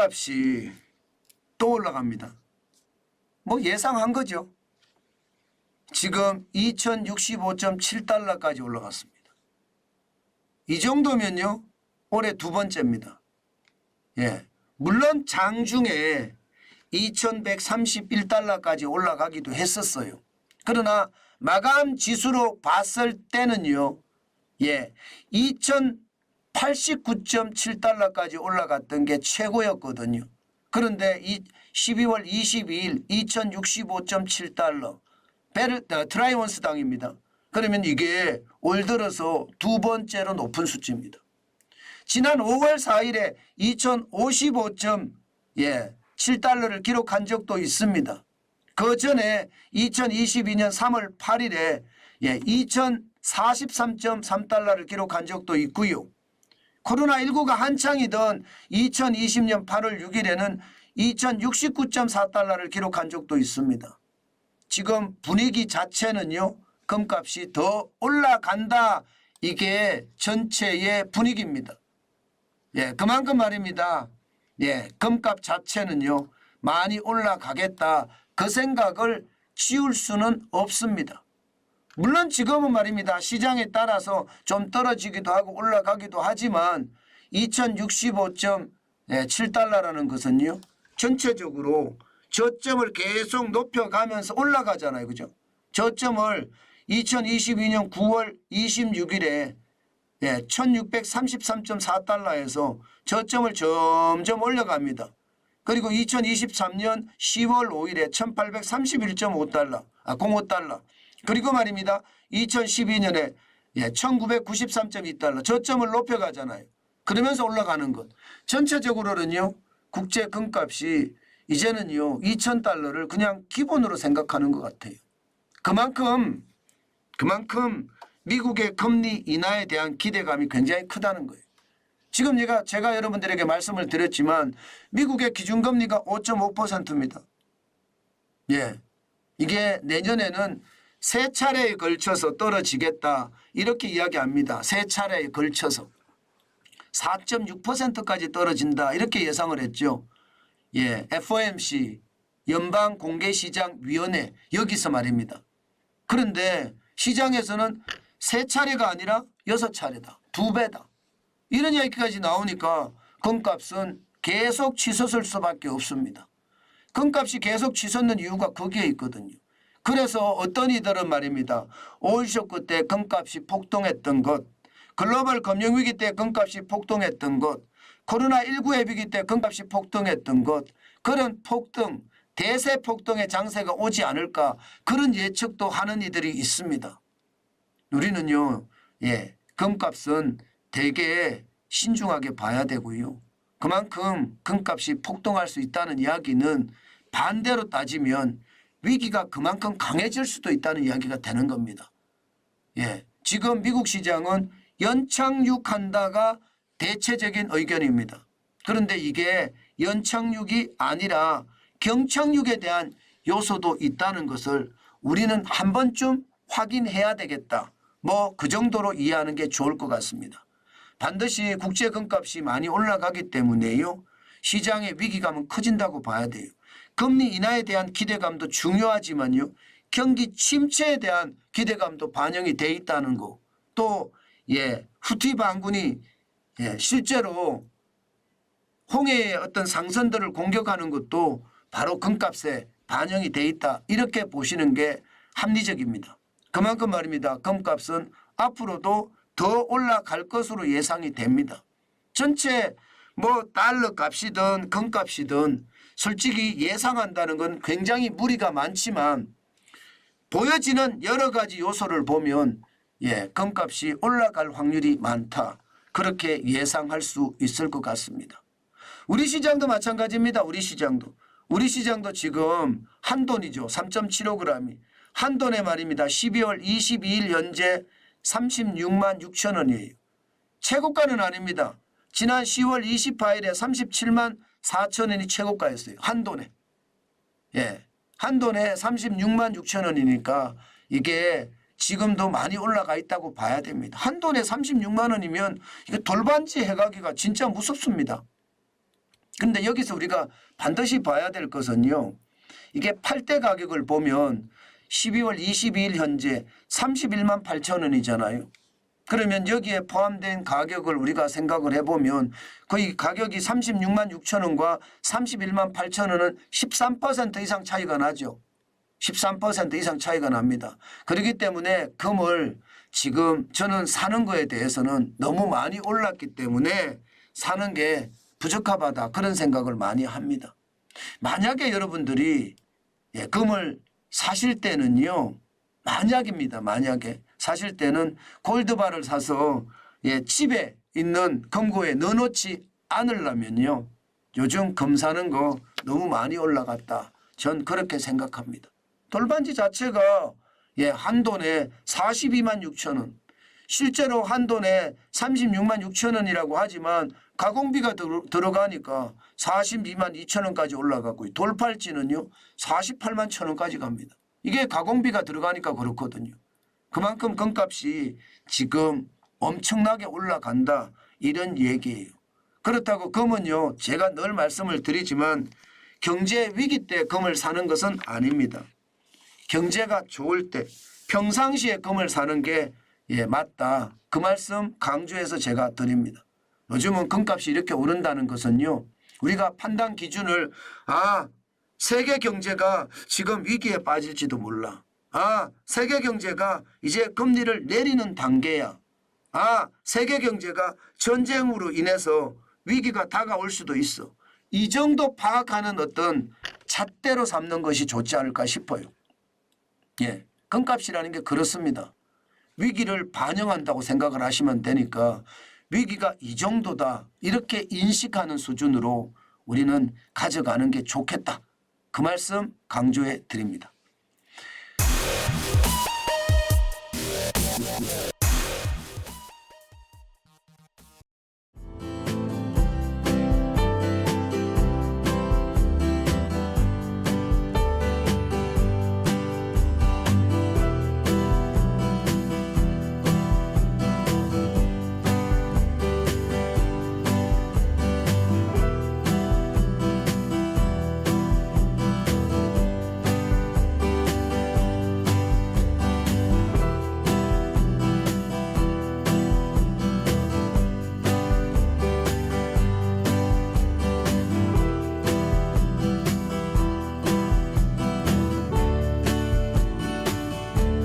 금값이 또 올라갑니다. 뭐 예상한 거죠. 지금 2065.7달러까지 올라갔습니다. 이 정도면요 올해 두 번째입니다. 예, 물론 장중에 2131달러까지 올라가기도 했었어요. 그러나 마감 지수로 봤을 때는요, 예, 2089.7달러까지 올라갔던 게 최고였거든요. 그런데 이 12월 22일 2065.7달러 트라이원스당입니다. 그러면 이게 올 들어서 두 번째로 높은 수치입니다. 지난 5월 4일에 2055.7달러를 기록한 적도 있습니다. 그 전에 2022년 3월 8일에 2043.3달러를 기록한 적도 있고요. 코로나19가 한창이던 2020년 8월 6일에는 2069.4달러를 기록한 적도 있습니다. 지금 분위기 자체는요, 금값이 더 올라간다. 이게 전체의 분위기입니다. 예, 그만큼 말입니다. 예, 금값 자체는요, 많이 올라가겠다. 그 생각을 지울 수는 없습니다. 물론 지금은 말입니다. 시장에 따라서 좀 떨어지기도 하고 올라가기도 하지만 2065.7달러라는 것은요, 전체적으로 저점을 계속 높여가면서 올라가잖아요. 그죠? 저점을 2022년 9월 26일에 1633.4달러에서 저점을 점점 올려갑니다. 그리고 2023년 10월 5일에 1831.5달러, 05달러. 그리고 말입니다. 2012년에 1993.2달러 저점을 높여가잖아요. 그러면서 올라가는 것. 전체적으로는요. 국제 금값이 이제는요. 2000달러를 그냥 기본으로 생각하는 것 같아요. 그만큼 미국의 금리 인하에 대한 기대감이 굉장히 크다는 거예요. 지금 제가 여러분들에게 말씀을 드렸지만 미국의 기준금리가 5.5%입니다. 예, 이게 내년에는 세 차례에 걸쳐서 떨어지겠다 이렇게 이야기합니다. 세 차례에 걸쳐서 4.6%까지 떨어진다 이렇게 예상을 했죠. 예, FOMC 연방공개시장위원회 여기서 말입니다. 그런데 시장에서는 세 차례가 아니라 6차례다. 2배다. 이런 이야기까지 나오니까 금값은 계속 치솟을 수밖에 없습니다. 금값이 계속 치솟는 이유가 거기에 있거든요. 그래서 어떤 이들은 말입니다. 오일쇼크 때 금값이 폭등했던 것, 글로벌 금융위기 때 금값이 폭등했던 것, 코로나19 위기 때 금값이 폭등했던 것, 그런 폭등, 대세 폭등의 장세가 오지 않을까 그런 예측도 하는 이들이 있습니다. 우리는요, 예, 금값은 되게 신중하게 봐야 되고요. 그만큼 금값이 폭등할 수 있다는 이야기는 반대로 따지면 위기가 그만큼 강해질 수도 있다는 이야기가 되는 겁니다. 예, 지금 미국 시장은 연착륙한다가 대체적인 의견입니다. 그런데 이게 연착륙이 아니라 경착륙에 대한 요소도 있다는 것을 우리는 한 번쯤 확인해야 되겠다. 뭐 그 정도로 이해하는 게 좋을 것 같습니다. 반드시 국제 금값이 많이 올라가기 때문에요. 시장의 위기감은 커진다고 봐야 돼요. 금리 인하에 대한 기대감도 중요하지만요. 경기 침체에 대한 기대감도 반영이 돼 있다는 거. 또 후티 반군이 실제로 홍해의 어떤 상선들을 공격하는 것도 바로 금값에 반영이 돼 있다. 이렇게 보시는 게 합리적입니다. 그만큼 말입니다. 금값은 앞으로도 더 올라갈 것으로 예상이 됩니다. 전체 달러 값이든 금값이든 솔직히 예상한다는 건 굉장히 무리가 많지만 보여지는 여러 가지 요소를 보면 금값이 올라갈 확률이 많다. 그렇게 예상할 수 있을 것 같습니다. 우리 시장도 마찬가지입니다. 우리 시장도 지금 한돈이죠. 3.75g이. 한돈에 말입니다. 12월 22일 현재 36만 6천 원이에요. 최고가는 아닙니다. 지난 10월 28일에 37만 4천 원이 최고가였어요. 한돈에. 한돈에 36만 6천 원이니까 이게 지금도 많이 올라가 있다고 봐야 됩니다. 한돈에 36만 원이면 이게 돌반지 해가기가 진짜 무섭습니다. 그런데 여기서 우리가 반드시 봐야 될 것은요. 이게 팔 때 가격을 보면 12월 22일 현재 31만 8천 원이잖아요. 그러면 여기에 포함된 가격을 우리가 생각을 해보면 거의 가격이 36만 6천 원과 31만 8천 원은 13% 이상 차이가 나죠. 13% 이상 차이가 납니다. 그렇기 때문에 금을 지금 저는 사는 거에 대해서는 너무 많이 올랐기 때문에 사는 게 부적합하다 그런 생각을 많이 합니다. 만약에 여러분들이 금을 사실 때는요. 만약입니다. 만약에 사실 때는 골드바를 사서 집에 있는 금고에 넣어놓지 않으려면요. 요즘 금 사는 거 너무 많이 올라갔다. 전 그렇게 생각합니다. 돌반지 자체가 한돈에 42만 6천 원. 실제로 한돈에 36만 6천 원이라고 하지만 가공비가 들어가니까 42만 2천 원까지 올라가고 돌팔찌는요 48만 천 원까지 갑니다. 이게 가공비가 들어가니까 그렇거든요. 그만큼 금값이 지금 엄청나게 올라간다 이런 얘기예요. 그렇다고 금은요 제가 늘 말씀을 드리지만 경제 위기 때 금을 사는 것은 아닙니다. 경제가 좋을 때 평상시에 금을 사는 게 맞다. 그 말씀 강조해서 제가 드립니다. 요즘은 금값이 이렇게 오른다는 것은요. 우리가 판단 기준을 세계 경제가 지금 위기에 빠질지도 몰라. 세계 경제가 이제 금리를 내리는 단계야. 세계 경제가 전쟁으로 인해서 위기가 다가올 수도 있어. 이 정도 파악하는 어떤 잣대로 삼는 것이 좋지 않을까 싶어요. 금값이라는 게 그렇습니다. 위기를 반영한다고 생각을 하시면 되니까 위기가 이 정도다 이렇게 인식하는 수준으로 우리는 가져가는 게 좋겠다. 그 말씀 강조해 드립니다.